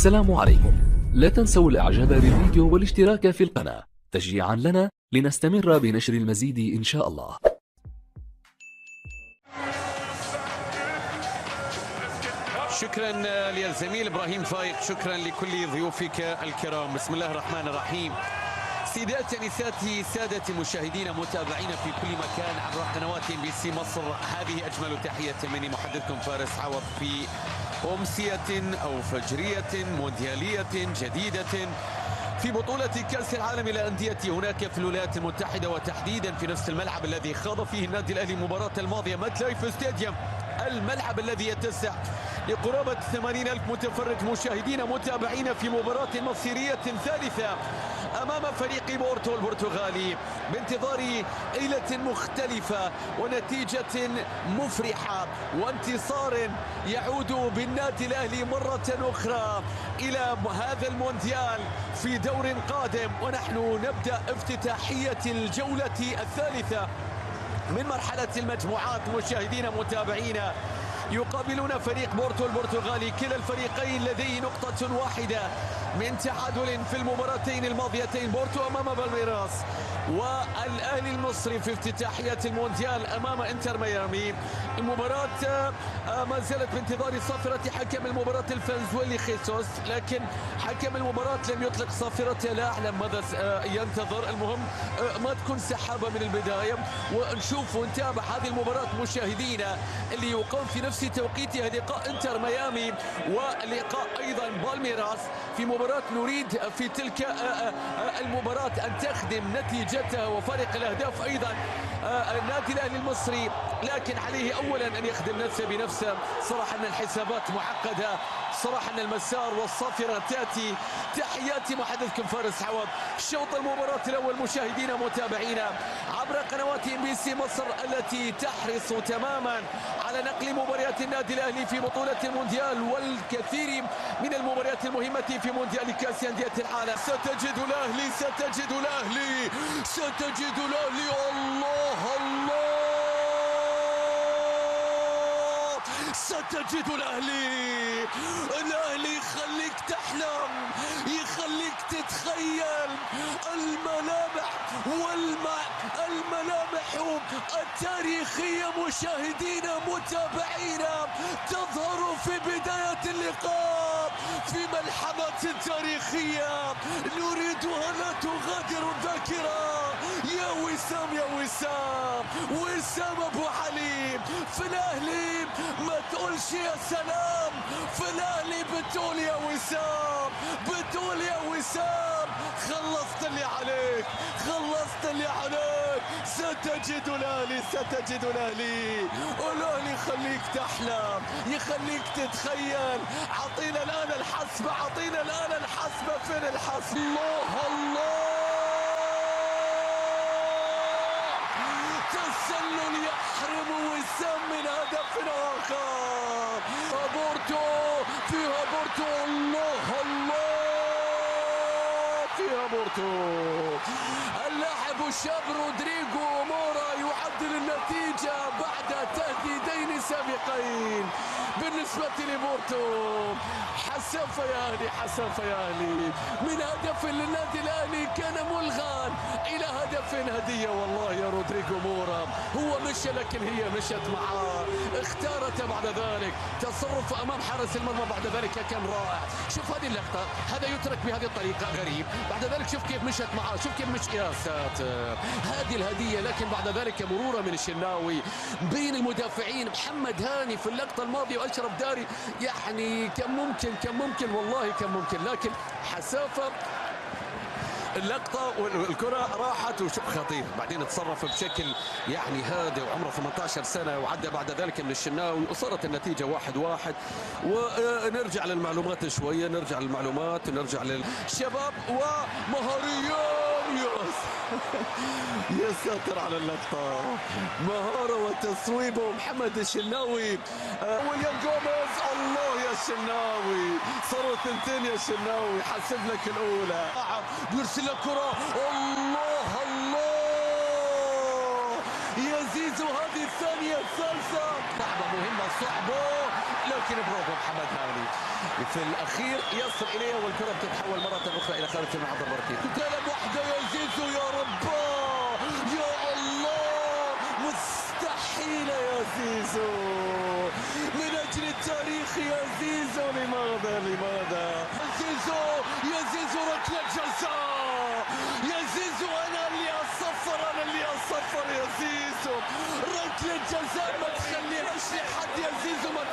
السلام عليكم. لا تنسوا الاعجاب بالفيديو والاشتراك في القناة تشجيعا لنا لنستمر بنشر المزيد ان شاء الله. شكرا للزميل ابراهيم فايق، شكرا لكل ضيوفك الكرام. بسم الله الرحمن الرحيم. سيداتي نساتي سادتي مشاهدينا متابعينا في كل مكان عبر قنوات MBC مصر، هذه اجمل تحيه مني محدثكم فارس عوض في امسيه او فجريه موندياليه جديده في بطولة كأس العالم للأندية هناك في الولايات المتحدة، وتحديدا في نفس الملعب الذي خاض فيه النادي الأهلي المباراة الماضية، مات لايف ستاديوم، الملعب الذي يتسع لقرابة 80,000 متفرج مشاهدين متابعين في مباراة مصيرية ثالثة أمام فريق بورتو البرتغالي، بانتظار ليلة مختلفة ونتيجة مفرحة وانتصار يعود بالنادي الأهلي مرة أخرى إلى هذا المونديال في دور قادم. ونحن نبدأ افتتاحية الجولة الثالثة من مرحلة المجموعات مشاهدين متابعينا. يقابلون فريق بورتو البرتغالي، كلا الفريقين لديه نقطة واحدة من تعادل في المباراتين الماضيتين، بورتو أمام بالميراس والأهلي المصري في افتتاحية المونديال أمام انتر ميامي. المباراة ما زالت بانتظار صافرة حكم المباراة الفنزويلي خيسوس، لكن حكم المباراة لم يطلق صافرته، لا أعلم ماذا ينتظر. المهم ما تكون سحابة من البداية، ونشوف ونتابع هذه المباراة مشاهدينا اللي يقام في نفس توقيتها لقاء انتر ميامي ولقاء ايضا بالميراس. في مباراة نريد في تلك المباراة ان تخدم نتيجتها وفارق الاهداف ايضا النادي الاهلي المصري، لكن عليه اولا ان يخدم نفسه بنفسه. صراحة ان الحسابات معقدة، صراحة ان المسار والصافرة تاتي. تحياتي محدثكم فارس عوض. شوط المباراة الاول مشاهدينا متابعينا عبر قنوات MBC مصر التي تحرص تماما على نقل مباريات النادي الاهلي في بطولة المونديال والكثير من المباريات المهمة في مونديال كأس أندية العالم. ستجد الاهلي ستجد الاهلي ستجد الاهلي. الله الله، ستجد الاهلي. الاهلي يخليك تحلم، يخليك تتخيل الملامح الملامح التاريخية مشاهدينا متابعينا تظهر في بداية اللقاء في ملحمة تاريخية نريدها لا تغادر الذاكرة. يا وسام يا وسام، وسام ابو حليم في الاهلي ما تقولش يا سلام، في الاهلي بتقول يا وسام، بتقول يا وسام. خلصت اللي عليك، خلصت اللي عليك. ستجد الاهلي ستجد الاهلي. الاهلي يخليك تحلم، يخليك تتخيل. اعطينا الان الحسبة، اعطينا الان الحسبة. فين الحسبة؟ الله الله، تسلل يحرم وسام من هدف آخر. بورتو فيها بورتو، الله الله فيها بورتو. اللاعب الشاب رودريغو مورا يعدل النتيجة بعد تهديدين سابقين بالنسبة لبورتو. حسن فياهلي، حسن فياهلي من هدف للنادي الأهلي كان ملغى إلى هدف هدية. والله يا رودريغو مورا هو مشى، لكن هي مشت معاه، اختارت بعد ذلك. تصرف أمام حارس المرمى بعد ذلك كان رائع. شوف هذه اللقطة، هذا يترك بهذه الطريقة غريب، بعد ذلك شوف كيف مشت معاه، شوف كيف مش. يا ساتر، هذه الهدية. لكن بعد ذلك مرورة من الشناوي بين المدافعين، محمد هاني في اللقطة الماضية وأشرف داري، يعني كان ممكن والله كان ممكن، لكن حسافة اللقطة والكرة راحت. وشوف خطير، بعدين تصرف بشكل يعني هادئ وعمره 18 سنة، وعدى بعد ذلك من الشناوي وصارت النتيجة 1-1. ونرجع للمعلومات شوية، نرجع للمعلومات ونرجع للشباب ومهارية. يا ساتر على اللقطة، مهارة وتصويب محمد الشناوي. ويليام جوميز، الله يا الشناوي، صاروا ثنتين يا الشناوي، حسب لك الأولى. يرسل لك كرة، الله الله، يزيد زيزو هذه الثانية الثالثة. صعبة مهمة صعبة، لكن برافو محمد هاني في الأخير يصل إليها والكرة تتحول مرة أخرى إلى خارج الملعب ضربتين. تتلم واحدة يا زيزو يا رب يا الله، مستحيلة يا زيزو من أجل التاريخ يا زيزو. لماذا زيزو يا زيزو ركلة جزاء يا زيزو، أنا اللي أصفر يا زيزو، ركلة جزاء ما تخليهاش لحد يا زيزو، ما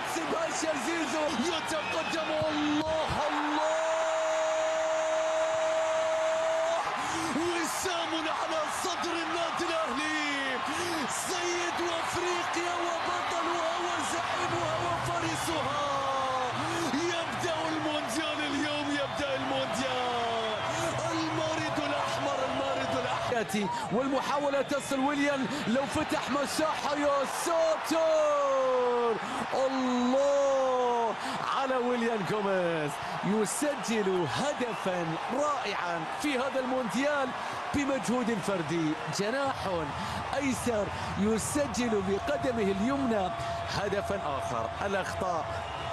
تسيبهاش يا زيزو. يتقدم الله وسام على صدر النادي الأهلي، سيد وأفريقيا وبطلها وزعيمها وفارسها. يبدأ المونديال اليوم، يبدأ المونديال. المارد الأحمر والمحاولة تصل ويليان، لو فتح مساحة يا ساتر، الله على ويليان جوميز، يسجل هدفا رائعا في هذا المونديال بمجهود فردي. جناح أيسر يسجل بقدمه اليمنى هدفا آخر.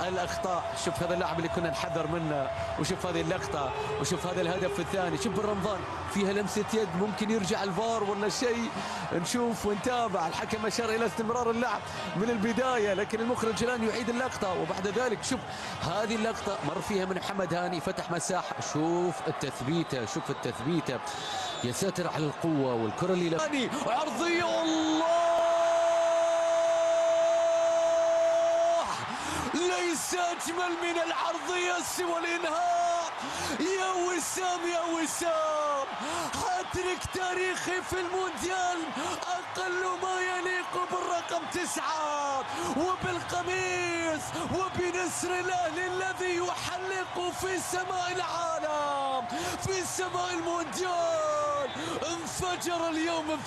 الأخطاء، شوف هذا اللاعب اللي كنا نحذر منه، وشوف هذه اللقطة، وشوف هذا الهدف الثاني. شوف بالرمضان فيها لمسة يد، ممكن يرجع الفار ولا شيء، نشوف ونتابع. الحكم أشار إلى استمرار اللعب من البداية، لكن المخرج الآن يعيد اللقطة. وبعد ذلك شوف هذه اللقطة مر فيها من محمد هاني، فتح مساحة، شوف التثبيتة، يا ساتر على القوة والكرة اللي عرضية. الله، ليس أجمل من العرضية سوى الإنهاء. يا وسام، هاتريك تاريخي في المونديال، أقل ما يليق بالرقم 9 وبالقميص وبنسر الأهلي الذي يحلق في سماء العالم، في سماء المونديال. انفجر اليوم،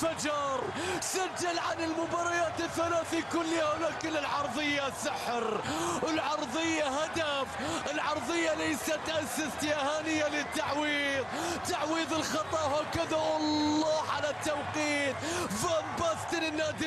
سجل عن المباريات الثلاث كلها، لكن العرضية سحر، العرضية هدف، العرضية ليست أسيست يا هانية للتعويض، تعويض الخطأ هكذا. الله على التوقيت، فان باستن النادي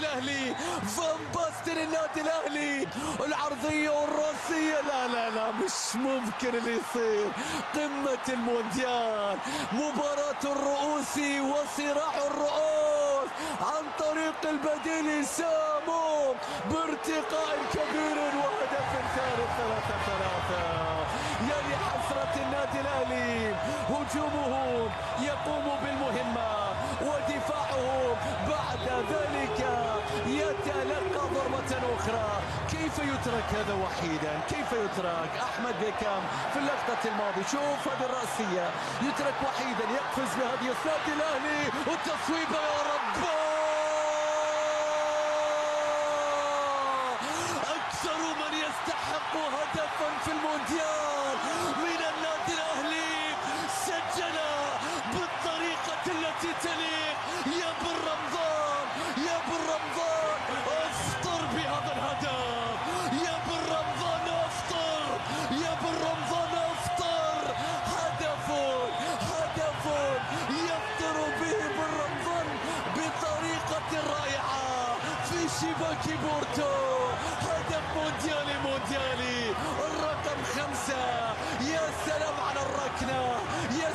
الأهلي، العرضية والراسية، لا مش ممكن اللي يصير. قمة المونديال، مباراة الرؤوس وصراع الرؤوس عن طريق البديل سامو بارتقاء كبير وهدف ثالث 3-3. يا لحسرة النادي الأهلي، هجومه يقوم بالمهمة ودفاعه بعد ذلك يتلقى ضربة أخرى. كيف يترك هذا وحيدا؟ كيف يترك أحمد بيكام في اللقطة الماضية؟ شوف هذه الرأسية، يترك وحيدا، يقفز بهذه النادي الأهلي، والتصويبة يا رب، أكثر من يستحق هدفا في المونديال من النادي الأهلي، سجل بالطريقة التي تليق. يا بالرمضان افطر بهذا الهدف، يا بالرمضان افطر، هدف يفطر به بالرمضان بطريقة رائعة في شباك بورتو. هدف مونديالي الرقم 5. يا سلام على الركنة، يا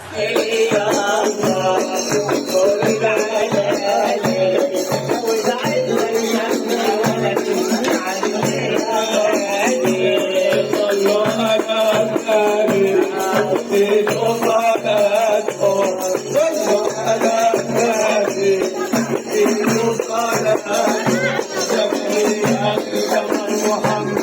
محمد